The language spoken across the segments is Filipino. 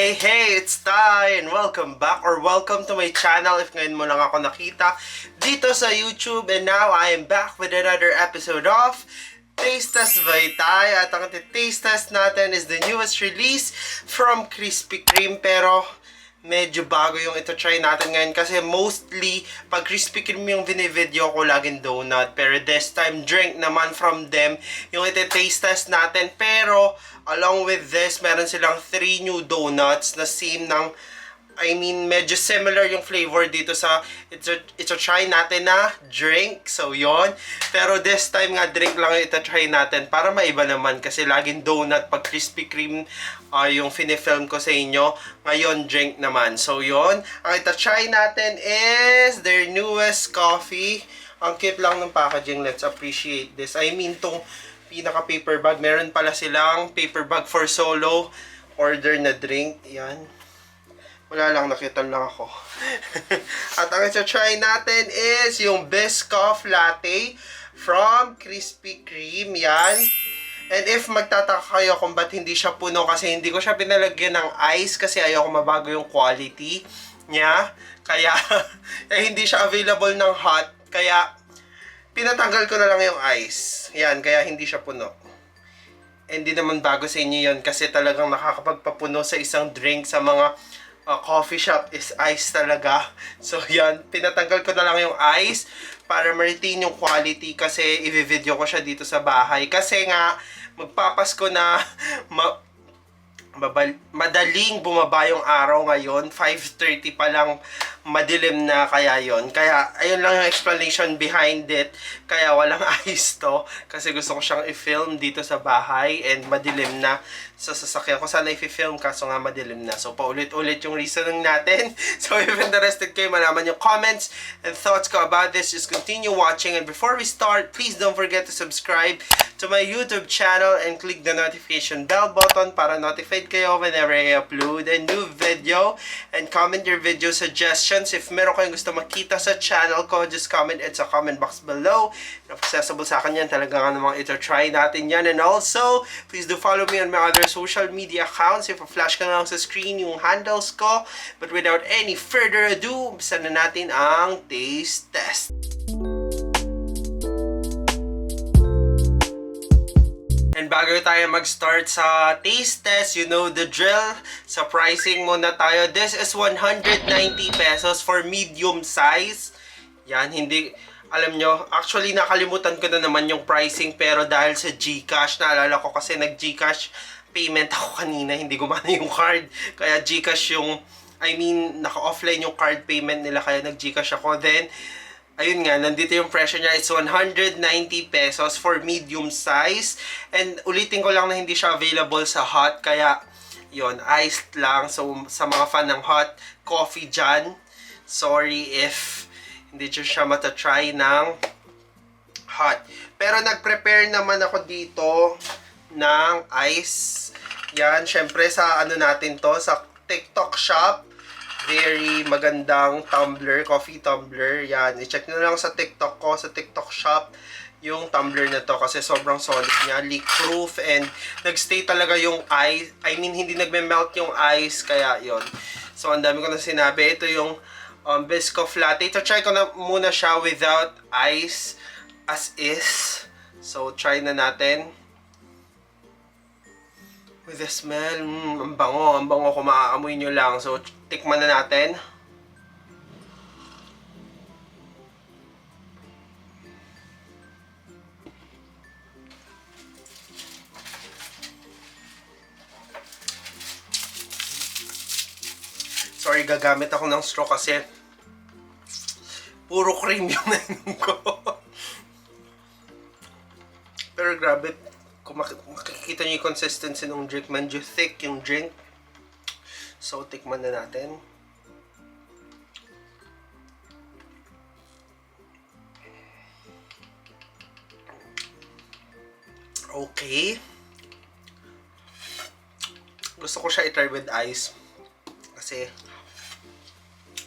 Hey, it's Ty and welcome back or welcome to my channel if ngayon mo lang ako nakita dito sa YouTube. And now I am back with another episode of Taste Test by Ty. At ang taste test natin is the newest release from Krispy Kreme, pero medyo bago yung ito try natin ngayon kasi mostly pag Krispy Kreme yung video ko laging donut, pero this time drink naman from them yung ito taste test natin. Pero along with this, meron silang 3 new donuts na same ng, medyo similar yung flavor dito sa ito try natin na drink. So yon, pero this time nga drink lang ito try natin para maiba naman kasi laging donut pag Krispy Kreme yung finifilm ko sa inyo. Ngayon drink naman. So yon, ang ito try natin is their newest coffee. Ang cute lang ng packaging. Let's appreciate this. Tong pinaka paper bag, meron pala silang paper bag for solo order na drink. Yan, wala lang, nakita lang ako. At ang i-try natin is yung Biscoff Latte from Krispy Kreme. Yan. And if magtataka kayo kung ba't hindi siya puno, kasi hindi ko siya pinalagyan ng ice kasi ayoko mabago yung quality niya. Kaya hindi siya available ng hot. Kaya pinatanggal ko na lang yung ice. Yan, kaya hindi siya puno. Hindi naman bago sa inyo yun kasi talagang nakakapagpapuno sa isang drink sa mga coffee shop is ice talaga. So yan, pinatanggal ko na lang yung ice para ma-retain yung quality kasi i-video ko siya dito sa bahay. Kasi nga, magpapasko na madaling bumaba yung araw ngayon, 5:30 pa lang madilim na, kaya yon. Kaya ayun lang yung explanation behind it. Kaya walang ice to kasi gusto ko siyang i-film dito sa bahay and madilim na sa sasakyan ko. Sana i-film kaso nga madilim na. So paulit-ulit yung reasoning natin. So if interested kayo malaman yung comments and thoughts ko about this, just continue watching. And before we start, please don't forget to subscribe to my YouTube channel and click the notification bell button para notified kayo whenever I upload a new video. And comment your video suggestions. If meron kayong gusto makita sa channel ko, just comment it sa comment box below. If accessible sa akin yan, talagang namang ito try natin yan. And also, please do follow me on my other social media accounts. If flash ka na lang sa screen yung handles ko. But without any further ado, umpisa na natin ang taste test. And bago tayo mag-start sa taste test, you know the drill. Sa pricing muna tayo. This is 190 pesos for medium size. Yan, hindi, alam nyo, actually nakalimutan ko na naman yung pricing, pero dahil sa GCash, naalala ko kasi nag-GCash payment ako kanina, hindi gumana yung card. Kaya GCash yung, naka-offline yung card payment nila, kaya nag-GCash ako. Then, ayun nga, nandito yung presyo niya. It's 190 pesos for medium size. And ulitin ko lang na hindi siya available sa hot. Kaya, yon, iced lang. So, sa mga fan ng hot coffee dyan, sorry if hindi siya matatry ng hot. Pero nag-prepare naman ako dito ng ice. Yan, syempre sa natin to, sa TikTok shop. Very magandang tumbler, coffee tumbler. Yan, i-check nyo lang sa TikTok ko, sa TikTok shop, yung tumbler na to kasi sobrang solid niya, leak proof, and nagstay talaga yung ice. Hindi nagme-melt yung ice, kaya yon. So, ang dami ko na sinabi. Ito yung Biscoff Latte. Ito, try ko na muna siya without ice as is. So, try na natin. With the smell, ang bango kung maaamoy nyo lang. So, tikman na natin. Sorry, gagamit ako ng straw kasi puro cream yung nainom ko. Pero grabe, kung makikita nyo yung consistency ng drink, medyo thick yung drink. So, tikman na natin. Okay. Gusto ko siya i-try with ice. Kasi,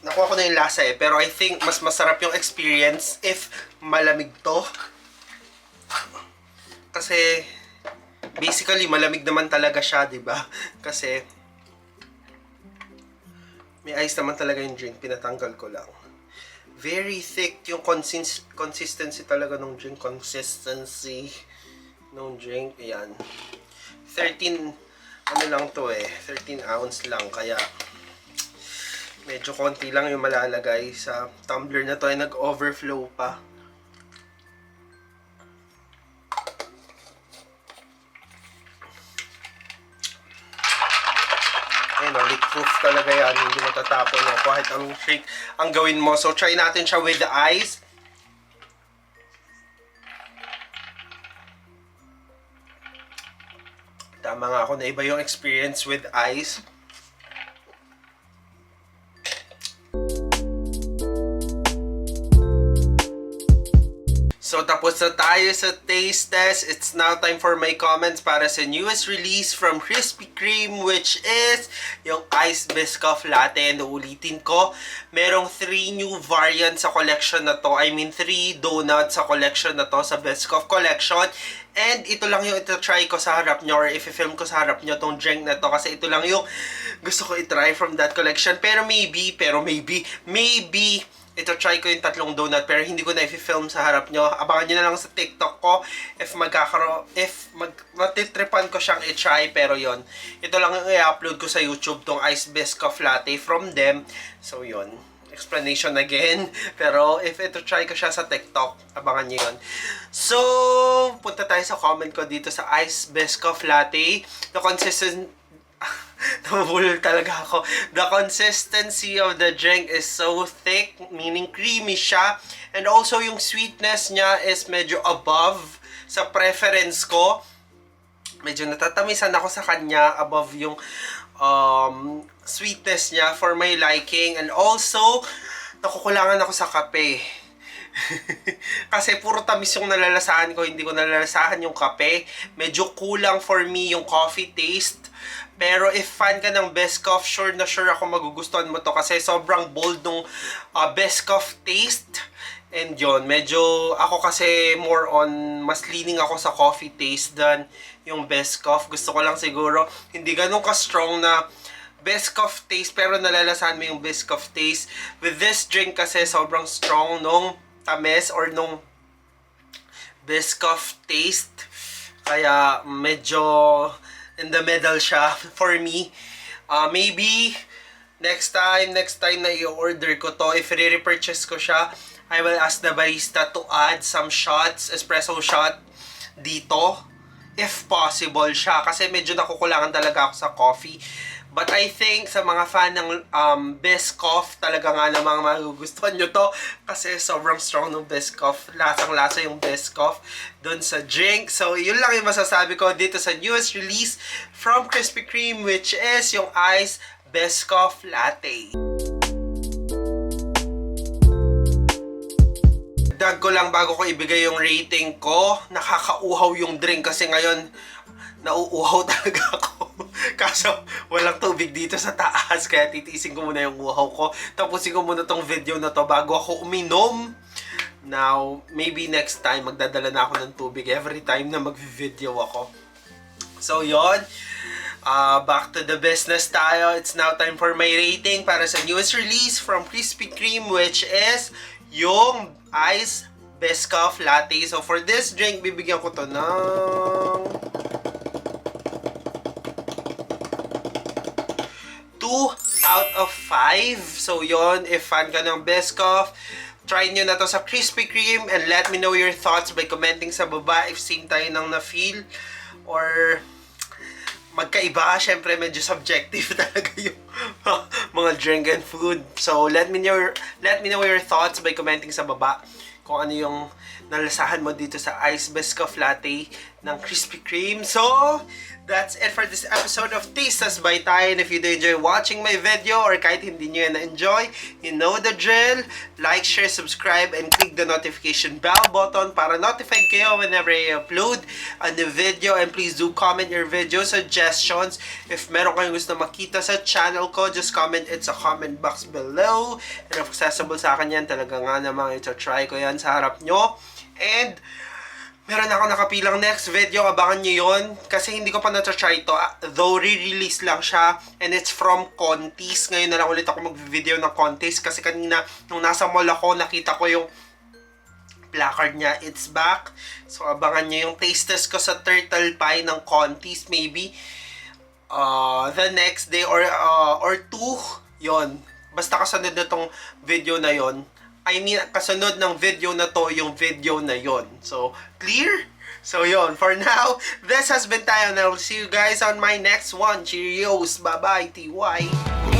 nakuha ko na yung lasa eh. Pero I think mas masarap yung experience if malamig to. Kasi, basically, malamig naman talaga siya, 'di ba? Kasi May ice naman talaga yung drink, pinatanggal ko lang. Very thick yung consistency talaga ng drink. Consistency ng drink. Ayan. 13, ano lang to 13 ounce lang. Kaya, medyo konti lang yung malalagay sa tumbler na to. Ay nag-overflow pa. Leak-proof talaga yan. Hindi matatapon mo kahit anong shake ang gawin mo. So, try natin siya with the ice. Tama nga ako na iba yung experience with ice. So, tapos na tayo sa taste test. It's now time for my comments para sa newest release from Krispy Kreme, which is yung Iced Biscoff Latte. And ulitin ko, merong 3 new variants sa collection na to. I mean, 3 donuts sa collection na to, sa Biscoff collection. And ito lang yung ito-try ko sa harap nyo, or if-film ko sa harap nyo tong drink na to, kasi ito lang yung gusto ko i-try from that collection. Pero maybe, ito try ko yung 3 donut pero hindi ko na i-film sa harap nyo. Abangan nyo na lang sa TikTok ko if matitripan ko siyang i-try. Pero yon, ito lang yung i-upload ko sa YouTube, tong Iced Biscoff Latte from them. So yon, explanation again. Pero if ito try ko siya sa TikTok, abangan nyo yun. So, punta tayo sa comment ko dito sa Iced Biscoff Latte. The nabulol talaga ako. The consistency of the drink is so thick, meaning creamy siya. And also, yung sweetness niya is medyo above sa preference ko. Medyo natatamisan ako sa kanya, above yung sweetness niya for my liking. And also, nakukulangan ako sa kape. Kasi puro tamis yung nalalasahan ko, hindi ko nalalasahan yung kape. Medyo kulang for me yung coffee taste. Pero if fan ka ng Biscoff, sure na sure ako magugustuhan mo to kasi sobrang bold nung Biscoff taste. And yon, medyo ako kasi more on, mas leaning ako sa coffee taste than yung Biscoff. Gusto ko lang siguro hindi ganun ka-strong na Biscoff taste pero nalalasahan mo yung Biscoff taste. With this drink kasi sobrang strong nung tamis or nung Biscoff taste. Kaya medyo in the middle siya for me. Maybe next time na i-order ko to, if re-repurchase ko siya, I will ask the barista to add some shots, espresso shot dito. If possible siya. Kasi medyo nakukulangan talaga ako sa coffee. But I think sa mga fan ng Biscoff, talaga nga namang magugustuhan nyo to. Kasi sobrang strong ng Biscoff. Lasang-lasa yung Biscoff dun sa drink. So, yun lang yung masasabi ko dito sa newest release from Krispy Kreme, which is yung Iced Biscoff Latte. Dag ko lang bago ko ibigay yung rating ko. Nakakauhaw yung drink kasi ngayon nauuhaw talaga ako. Kaso walang tubig dito sa taas kaya titiisin ko muna yung uhaw ko. Tapusin ko muna tong video na to bago ako uminom. Now, maybe next time magdadala na ako ng tubig every time na mag-video ako. So yon, back to the business tayo. It's now time for my rating para sa newest release from Krispy Kreme, which is yung Iced Biscoff Latte. So for this drink, bibigyan ko to ng 2 out of 5. So yon, if fan ka ng Biscoff, try nyo na to sa Krispy Kreme and let me know your thoughts by commenting sa baba if same tayo nang na-feel or magkaiba. Syempre medyo subjective talaga yung mga drink and food. So let me know your thoughts by commenting sa baba kung ano yung nalasahan mo dito sa Iced Biscoff Latte ng Krispy Kreme. So that's it for this episode of Taste Test by Tay. And if you do enjoy watching my video or kahit hindi nyo yan na-enjoy, you know the drill. Like, share, subscribe, and click the notification bell button para notified kayo whenever I upload a new video. And please do comment your video suggestions. If meron kayong gusto makita sa channel ko, just comment it sa comment box below. And if accessible sa akin yan, talaga nga namang ito try ko yan sa harap nyo. And Meron ako nakapilang next video, abangan nyo yun. Kasi hindi ko pa na-try to. Though, re-release lang siya. And it's from Contis. Ngayon na lang ulit ako mag-video ng Contis. Kasi kanina, nung nasa mall ako, nakita ko yung placard niya. It's back. So, abangan nyo yung taste test ko sa turtle pie ng Contis. Maybe the next day or two. Yon. Basta kasunod na tong video na yon. I mean, kasunod ng video na to, yung video na yon. So, clear? So, yon. For now, this has been tayo. And I will see you guys on my next one. Cheerios. Bye-bye, TY.